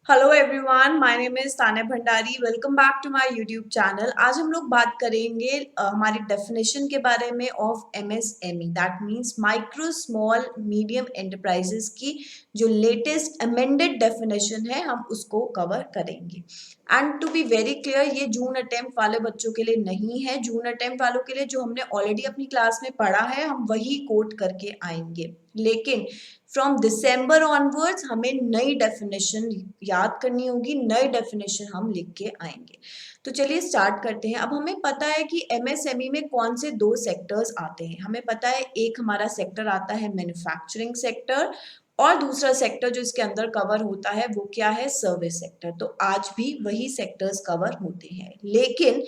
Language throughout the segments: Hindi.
Hello everyone, my name is Tanya Bhandari. Welcome back to my YouTube channel. आज हम लोग बात करेंगे हमारी डेफिनेशन के बारे में of MSME, that means micro small medium enterprises की जो लेटेस्ट अमेंडेड डेफिनेशन है हम उसको कवर करेंगे। And to be very clear, ये जून अटेम्प्ट वाले बच्चों के लिए नहीं है। जून अटेम्प्ट वालों के लिए जो हमने ऑलरेडी अपनी क्लास में पढ़ा है हम वही कोट करके आएंगे, लेकिन फ्रॉम दिसंबर ऑनवर्ड्स हमें नई डेफिनेशन याद करनी होगी, नई डेफिनेशन हम लिख के आएंगे। तो चलिए स्टार्ट करते हैं। अब हमें पता है कि एमएसएमई में कौन से दो सेक्टर्स आते हैं। हमें पता है एक हमारा सेक्टर आता है मैन्युफैक्चरिंग सेक्टर, और दूसरा सेक्टर जो इसके अंदर कवर होता है वो क्या है, सर्विस सेक्टर। तो आज भी वही सेक्टर्स कवर होते हैं, लेकिन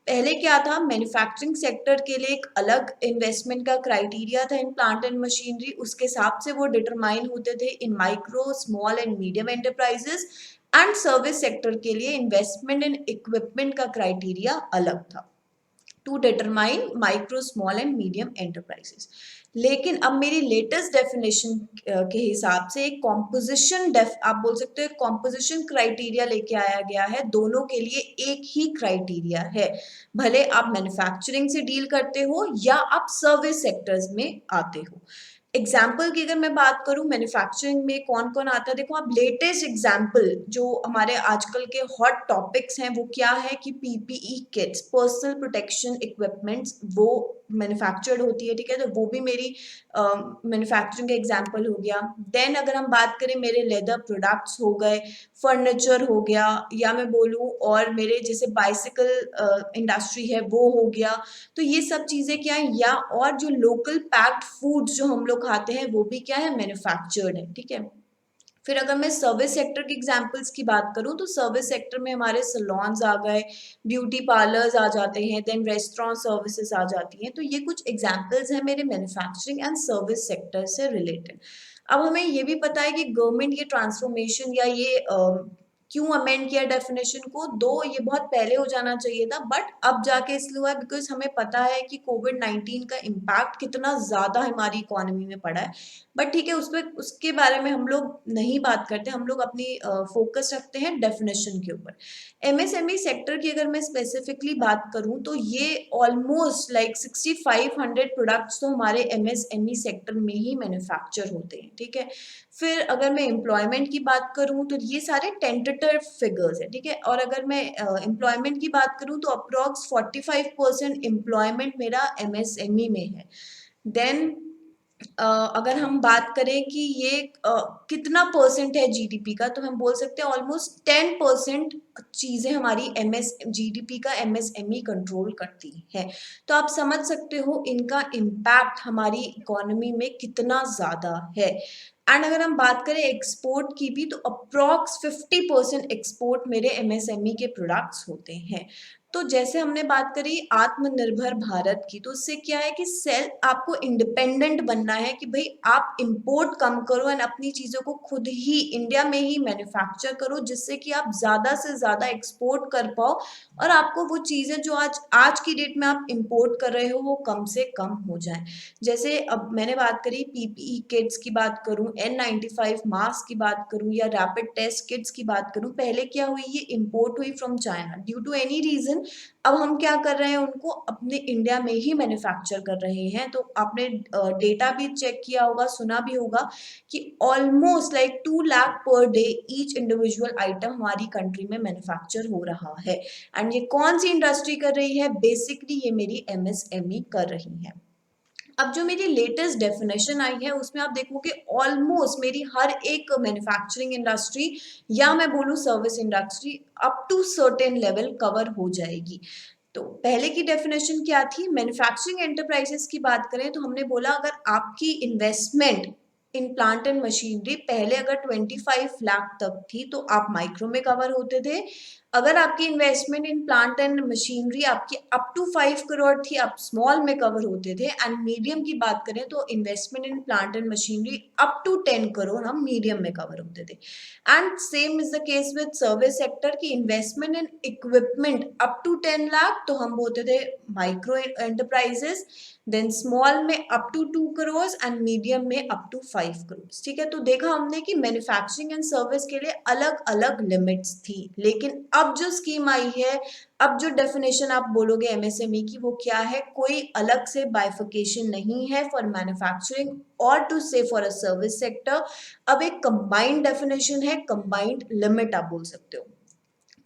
पहले क्या था, मैन्युफैक्चरिंग सेक्टर के लिए एक अलग इन्वेस्टमेंट का क्राइटेरिया था इन प्लांट एंड मशीनरी, उसके हिसाब से वो डिटरमाइन होते थे in micro small and medium enterprises. And service sector के लिए इन्वेस्टमेंट इन इक्विपमेंट का क्राइटेरिया अलग था to determine micro small and medium enterprises. लेकिन अब मेरी लेटेस्ट डेफिनेशन के हिसाब से एक कॉम्पोजिशन आप बोल सकते हो कॉम्पोजिशन क्राइटेरिया लेके आया गया है। दोनों के लिए एक ही क्राइटेरिया है, भले आप मैन्युफैक्चरिंग से डील करते हो या आप सर्विस सेक्टर्स में आते हो। एग्जाम्पल की अगर मैं बात करूं, मैन्युफैक्चरिंग में कौन कौन आता है, देखो आप लेटेस्ट एग्जाम्पल जो हमारे आजकल के हॉट टॉपिक्स हैं वो क्या है कि PPE kits, personal protection equipments, वो मैन्युफैक्चर्ड होती है, ठीक है। तो वो भी मेरी मैन्युफैक्चरिंग का एग्जाम्पल हो गया। देन अगर हम बात करें, मेरे लेदर प्रोडक्ट्स हो गए, फर्नीचर हो गया, या मैं बोलूँ और मेरे जैसे बाइसिकल इंडस्ट्री है वो हो गया। तो ये सब चीज़ें क्या है, या और जो लोकल पैक्ड फूड्स जो हम लोग खाते हैं वो भी क्या है, मैन्युफैक्चर्ड है, ठीक है। फिर अगर मैं सर्विस सेक्टर के एग्जांपल्स की बात करूं, तो सर्विस सेक्टर में हमारे सलोन्स आ गए, ब्यूटी पार्लर्स आ जाते हैं, देन रेस्टोरेंट सर्विसेज आ जाती हैं। तो ये कुछ एग्जांपल्स हैं मेरे मैन्युफैक्चरिंग एंड सर्विस सेक्टर से रिलेटेड। अब हमें ये भी पता है कि गवर्नमेंट ये ट्रांसफॉर्मेशन या ये क्यों अमेंड किया डेफिनेशन को, दो ये बहुत पहले हो जाना चाहिए था, बट अब जाके इसलिए हुआ है बिकॉज हमें पता है कि कोविड-19 का इम्पैक्ट कितना ज्यादा हमारी इकोनॉमी में पड़ा है। बट ठीक है, उसके बारे में हम लोग नहीं बात करते, हम लोग अपनी फोकस रखते हैं डेफिनेशन के ऊपर। एमएसएमई सेक्टर की अगर मैं स्पेसिफिकली बात करूं, तो ये ऑलमोस्ट लाइक 6500 प्रोडक्ट्स तो हमारे एमएसएमई सेक्टर में ही मैन्युफैक्चर होते हैं, ठीक है। फिर अगर मैं एम्प्लॉयमेंट की बात करूं, तो ये सारे टेंटेटिव फिगर्स है, ठीक है। और अगर मैं एम्प्लॉयमेंट की बात करूं, तो अप्रोक्स 45% एम्प्लॉयमेंट मेरा एमएसएमई में है। देन अगर हम बात करें कि ये कितना परसेंट है जीडीपी का, तो हम बोल सकते हैं ऑलमोस्ट 10% चीजें हमारी एमएस जीडीपी का एमएसएमई कंट्रोल करती है। तो आप समझ सकते हो इनका इम्पैक्ट हमारी इकोनॉमी में कितना ज्यादा है। एंड अगर हम बात करें एक्सपोर्ट की भी, तो अप्रॉक्स 50% एक्सपोर्ट मेरे एमएसएमई के प्रोडक्ट्स होते हैं। तो जैसे हमने बात करी आत्मनिर्भर भारत की, तो उससे क्या है कि सेल्फ आपको इंडिपेंडेंट बनना है कि भाई आप इंपोर्ट कम करो एंड अपनी चीजों को खुद ही इंडिया में ही मैन्युफैक्चर करो, जिससे कि आप ज्यादा से ज्यादा एक्सपोर्ट कर पाओ और आपको वो चीजें जो आज आज की डेट में आप इंपोर्ट कर रहे हो वो कम से कम हो जाए। जैसे अब मैंने बात करी पीपीई किट्स की बात करूं, N95 मास्क की बात करूं, या रैपिड टेस्ट किट्स की बात करूं, पहले क्या हुई, ये इंपोर्ट हुई from China due to any reason. अब हम क्या कर रहे हैं, उनको अपने इंडिया में ही मैन्युफैक्चर कर रहे हैं। तो आपने डेटा भी चेक किया होगा, सुना भी होगा कि almost like 2 lakh per day each individual item हमारी कंट्री में मैन्युफैक्चर हो रहा है। एंड ये कौन सी इंडस्ट्री कर रही है, बेसिकली ये मेरी एमएसएमई कर रही है। अब जो मेरी लेटेस्ट डेफिनेशन आई है उसमें आप देखोगे ऑलमोस्ट मेरी हर एक मैन्युफैक्चरिंग इंडस्ट्री, या मैं बोलूँ service industry, up to certain level cover हो जाएगी। तो पहले की डेफिनेशन क्या थी, मैन्युफैक्चरिंग एंटरप्राइजेस की बात करें तो हमने बोला अगर आपकी investment in plant and machinery पहले अगर 25 लाख तक थी तो आप माइक्रो में कवर होते थे। अगर आपकी investment in plant and machinery आपकी अप टू 5 करोड़ थी, आप स्मॉल में कवर होते थे। एंड मीडियम की बात करें तो investment in plant and machinery up to 10 crore हम मीडियम में कवर होते थे। And same is the case with service sector की investment in equipment up to 10 lakh तो हम बोलते थे माइक्रो एंटरप्राइजेस। देन स्मॉल में up to 2 crore and medium में अप टू 5 करोड़। ठीक है, तो देखा हमने कि मैन्युफैक्चरिंग एंड सर्विस के लिए अलग अलग लिमिट्स थी। लेकिन अब जो स्कीम आई है, अब जो डेफिनेशन आप बोलोगे एमएसएमई की, वो क्या है? कोई अलग से बाइफिकेशन नहीं है फॉर मैन्युफैक्चरिंग और टू से फॉर अ सर्विस सेक्टर। अब एक कंबाइंड डेफिनेशन है, कंबाइंड लिमिट आप बोल सकते हो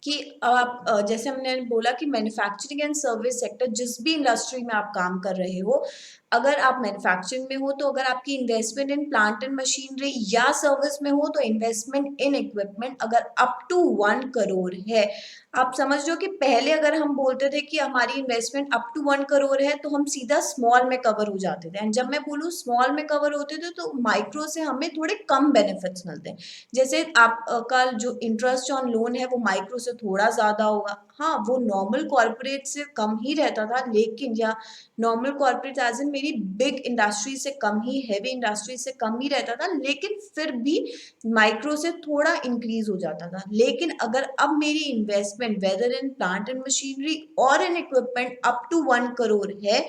कि आप जैसे हमने बोला कि मैन्युफैक्चरिंग एंड सर्विस सेक्टर, जिस भी इंडस्ट्री में आप काम कर रहे हो, अगर आप मैन्युफैक्चरिंग में हो तो अगर आपकी investment in plant and machinery या सर्विस में हो तो इन्वेस्टमेंट इन इक्विपमेंट अगर अप टू 1 करोड़ है, आप समझ लो कि पहले अगर हम बोलते थे कि हमारी इन्वेस्टमेंट अप टू 1 करोड़ है तो हम सीधा स्मॉल में कवर हो जाते थे। एंड जब मैं बोलूँ स्मॉल में कवर होते थे तो माइक्रो से हमें थोड़े कम बेनिफिट्स मिलते हैं। जैसे आपका जो इंटरेस्ट ऑन लोन है वो माइक्रो से थोड़ा ज्यादा होगा। हाँ, वो नॉर्मल कॉर्पोरेट से कम ही रहता था, लेकिन या नॉर्मल कॉर्पोरेट एज इन मेरी बिग इंडस्ट्री से कम ही, हैवी इंडस्ट्री से कम ही रहता था, लेकिन फिर भी माइक्रो से थोड़ा इंक्रीज हो जाता था। लेकिन अगर अब मेरी investment whether in plant and machinery और in equipment up to 1 crore है,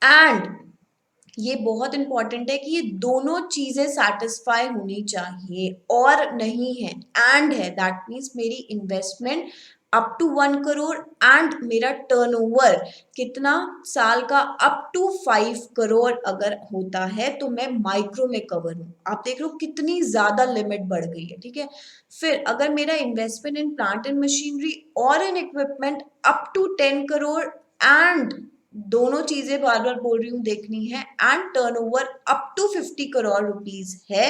एंड ये बहुत इंपॉर्टेंट है कि ये दोनों चीजें सेटिस्फाई होनी चाहिए और नहीं है, एंड है, दैट मीन्स मेरी investment up to 1 crore and मेरा टर्नओवर कितना साल का अप टू 5 करोड़ अगर होता है तो मैं माइक्रो में कवर हूं। आप देख रहे हो कितनी ज्यादा लिमिट बढ़ गई है। ठीक है, फिर अगर मेरा investment in plant and machinery और in equipment up to 10 crore and दोनों चीजें बार बार बोल रही हूँ देखनी है, and turnover up to 50 crore rupees है,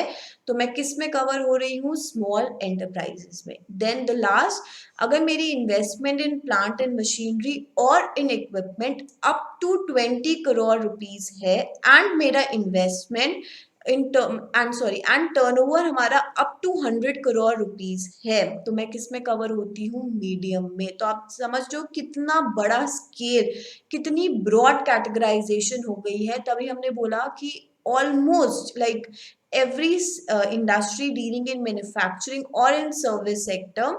तो मैं किस में कवर हो रही हूँ? स्मॉल एंटरप्राइजेस में। देन द लास्ट, अगर मेरी investment in plant and machinery और in equipment up to 20 crore rupees है एंड मेरा investment in term and sorry and turnover हमारा अप टू 100 करोड़ रुपीज है, तो मैं किस में कवर होती हूँ? मीडियम में। तो आप समझ लो कितना बड़ा स्केल, कितनी ब्रॉड कैटेगराइजेशन हो गई है। तभी हमने बोला कि almost like every industry dealing in manufacturing और इन सर्विस सेक्टर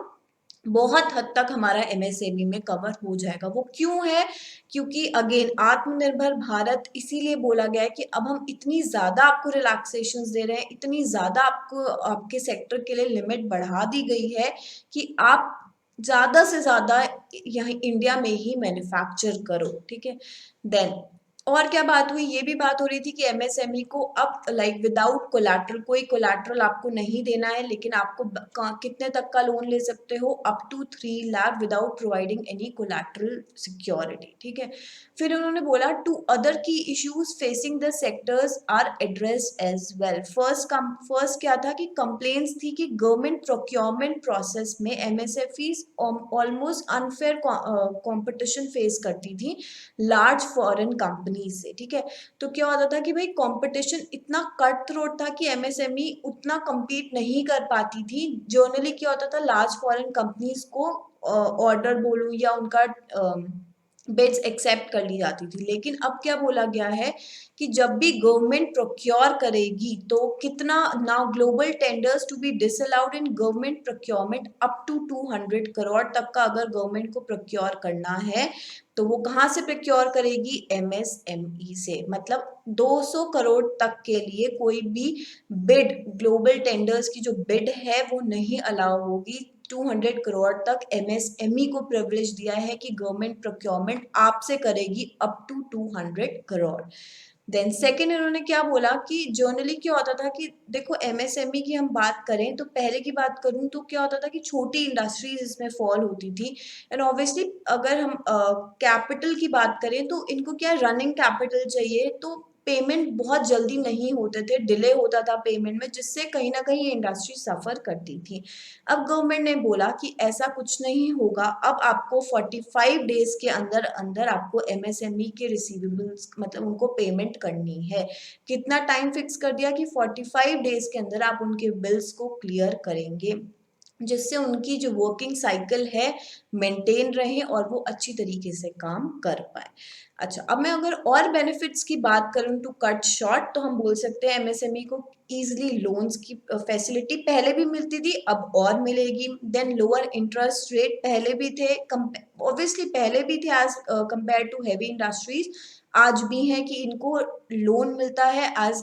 बहुत हद तक हमारा एमएसएमई में कवर हो जाएगा। वो क्यों है? क्योंकि अगेन आत्मनिर्भर भारत इसीलिए बोला गया है कि अब हम इतनी ज्यादा आपको रिलैक्सेशंस दे रहे हैं, इतनी ज्यादा आपको आपके सेक्टर के लिए लिमिट बढ़ा दी गई है कि आप ज्यादा से ज्यादा यहाँ इंडिया में ही मैन्युफैक्चर करो। ठीक है, देन और क्या बात हुई? ये भी बात हो रही थी कि एमएसएमई को अब लाइक विदाउट कोलैटरल, कोई कोलैटरल आपको नहीं देना है, लेकिन आपको कितने तक का लोन ले सकते हो? Up to 3 lakh without providing any collateral security. ठीक है, फिर उन्होंने बोला two other key issues facing the sectors are address as well. First क्या था कि कंप्लेंट्स थी कि गवर्नमेंट प्रोक्योरमेंट प्रोसेस में एमएसएफईज ऑलमोस्ट अनफेयर कंपटीशन फेस करती थी लार्ज फॉरेन कंपनी से। ठीक है, तो क्या होता था कि भाई कंपटीशन इतना कट थ्रोट था कि एमएसएमई उतना compete नहीं कर पाती थी। जनरली क्या होता था, लार्ज फॉरेन कंपनीज को ऑर्डर बोलूं या उनका बिड्स एक्सेप्ट कर ली जाती थी। लेकिन अब क्या बोला गया है कि जब भी गवर्नमेंट प्रोक्योर करेगी तो कितना, now global tenders to be disallowed in government procurement up to 200 crore तक का अगर गवर्नमेंट को प्रोक्योर करना है तो वो कहाँ से प्रोक्योर करेगी? एमएसएमई से। मतलब 200 करोड़ तक के लिए कोई भी बिड, ग्लोबल टेंडर्स की जो बिड है वो नहीं अलाउ होगी। 200 करोड़ तक एमएसएमई को प्रिविलेज दिया है कि गवर्नमेंट प्रोक्योरमेंट आपसे करेगी up to 200 crore. Then second इन्होंने क्या बोला कि जनरली क्या होता था कि देखो एमएसएमई की हम बात करें तो पहले की बात करूं तो क्या होता था कि छोटी इंडस्ट्रीज इसमें फॉल होती थी। एंड ऑब्वियसली अगर हम कैपिटल की बात करें तो इनको क्या रनिंग कैपिटल चाहिए, तो पेमेंट बहुत जल्दी नहीं होते थे, डिले होता था पेमेंट में, जिससे कहीं ना कहीं ये इंडस्ट्री सफर करती थी। अब गवर्नमेंट ने बोला कि ऐसा कुछ नहीं होगा, अब आपको 45 डेज के अंदर अंदर आपको एमएसएमई के रिसीवेबल्स मतलब उनको पेमेंट करनी है। कितना टाइम फिक्स कर दिया कि 45 डेज के अंदर आप उनके बिल्स को क्लियर करेंगे। जिससे उनकी जो वर्किंग साइकिल है मेंटेन रहे और वो अच्छी तरीके से काम कर पाए। अच्छा, अब मैं अगर और बेनिफिट्स की बात करूँ टू कट शॉर्ट, तो हम बोल सकते हैं एमएसएमई को ईज़िली लोन्स की फैसिलिटी पहले भी मिलती थी, अब और मिलेगी। देन लोअर इंटरेस्ट रेट पहले भी थे, ऑब्वियसली पहले भी थे as compare to heavy industries, आज भी हैं कि इनको लोन मिलता है एज़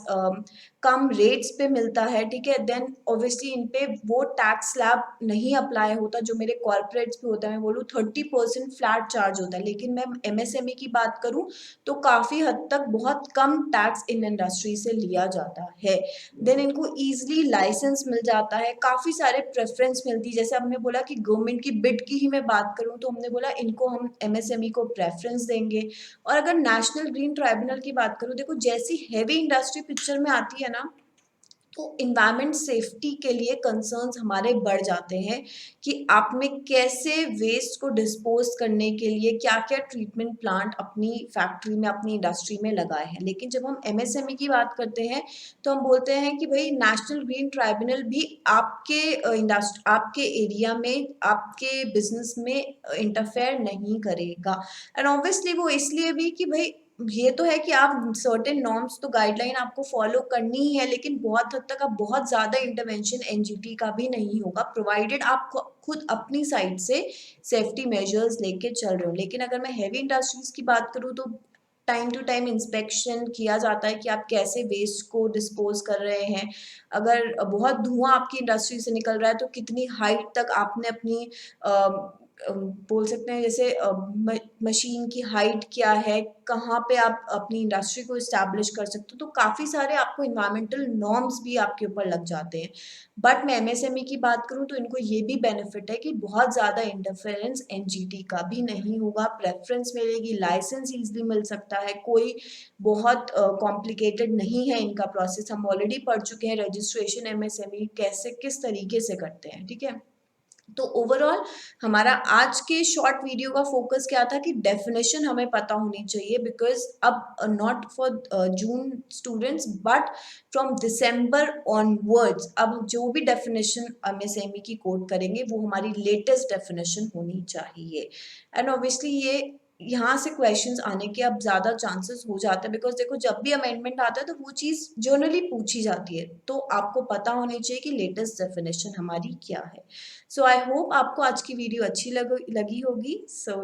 कम रेट्स पे मिलता है, ठीक है। देन ऑब्वियसली इन पे वो टैक्स स्लैब नहीं अप्लाई होता जो मेरे कॉर्पोरेट्स पे होता है। मैं बोलूँ 30% फ्लैट चार्ज होता है, लेकिन मैं एमएसएमई की बात करूँ तो काफ़ी हद तक बहुत कम टैक्स इन इंडस्ट्री से लिया जाता है। देन इनको ईजिली लाइसेंस मिल जाता है, काफ़ी सारे प्रेफरेंस मिलती है। जैसे हमने बोला कि गवर्नमेंट की बिड की ही मैं बात करूँ तो हमने बोला इनको हम एमएसएमई को प्रेफरेंस देंगे। और अगर नेशनल ग्रीन ट्राइब्यूनल की बात करूँ, देखो जैसी हेवी इंडस्ट्री पिक्चर में आती है ना, तो इन्वायरमेंट सेफ्टी के लिए कंसर्न्स हमारे बढ़ जाते हैं कि आप में कैसे वेस्ट को डिस्पोज करने के लिए क्या-क्या ट्रीटमेंट प्लांट अपनी फैक्ट्री में, अपनी इंडस्ट्री में लगाए हैं। लेकिन जब हम एमएसएमई की बात करते हैं, तो हम बोलते हैं कि भई नेशनल ग्रीन ट्राइब्यूनल भी आपके आपके एरिया में, आपके बिज़नेस में इंटरफेयर नहीं करेगा। एंड ऑब्वियसली वो इसलिए भी कि भई ये तो है कि आप सर्टेन नॉर्म्स तो गाइडलाइन आपको फॉलो करनी ही है, लेकिन बहुत हद तक अब बहुत ज़्यादा इंटरवेंशन एनजीटी का भी नहीं होगा, प्रोवाइडेड आप खुद अपनी साइड से सेफ्टी मेजर्स लेके चल रहे हो। लेकिन अगर मैं हेवी इंडस्ट्रीज़ की बात करूँ तो टाइम टू टाइम इंस्पेक्शन किया जाता है कि आप कैसे वेस्ट को डिस्पोज़ कर रहे हैं। अगर बहुत धुआँ आपकी इंडस्ट्री से निकल रहा है तो कितनी हाइट तक आपने अपनी बोल सकते हैं जैसे मशीन की हाइट क्या है, कहाँ पे आप अपनी इंडस्ट्री को एस्टैब्लिश कर सकते हो, तो काफ़ी सारे आपको एनवायरमेंटल नॉर्म्स भी आपके ऊपर लग जाते हैं। बट मैं एमएसएमई की बात करूँ तो इनको ये भी बेनिफिट है कि बहुत ज़्यादा इंटरफेरेंस एनजीटी का भी नहीं होगा, प्रेफ़रेंस मिलेगी, लाइसेंस ईज़िली मिल सकता है, कोई बहुत कॉम्प्लिकेटेड नहीं है इनका प्रोसेस। हम ऑलरेडी पढ़ चुके हैं रजिस्ट्रेशन एमएसएमई कैसे किस तरीके से करते हैं, ठीक है? तो ओवरऑल हमारा आज के शॉर्ट वीडियो का फोकस क्या था कि डेफिनेशन हमें पता होनी चाहिए, बिकॉज अब not for June students but from December onwards अब जो भी डेफिनेशन एमएसएमई की कोड करेंगे वो हमारी लेटेस्ट डेफिनेशन होनी चाहिए। एंड ऑब्वियसली ये यहाँ से क्वेश्चंस आने के अब ज़्यादा चांसेस हो जाते हैं, बिकॉज देखो जब भी अमेंडमेंट आता है तो वो चीज़ जनरली पूछी जाती है, तो आपको पता होनी चाहिए कि लेटेस्ट डेफिनेशन हमारी क्या है। सो आई होप आपको आज की वीडियो अच्छी लगी होगी। सो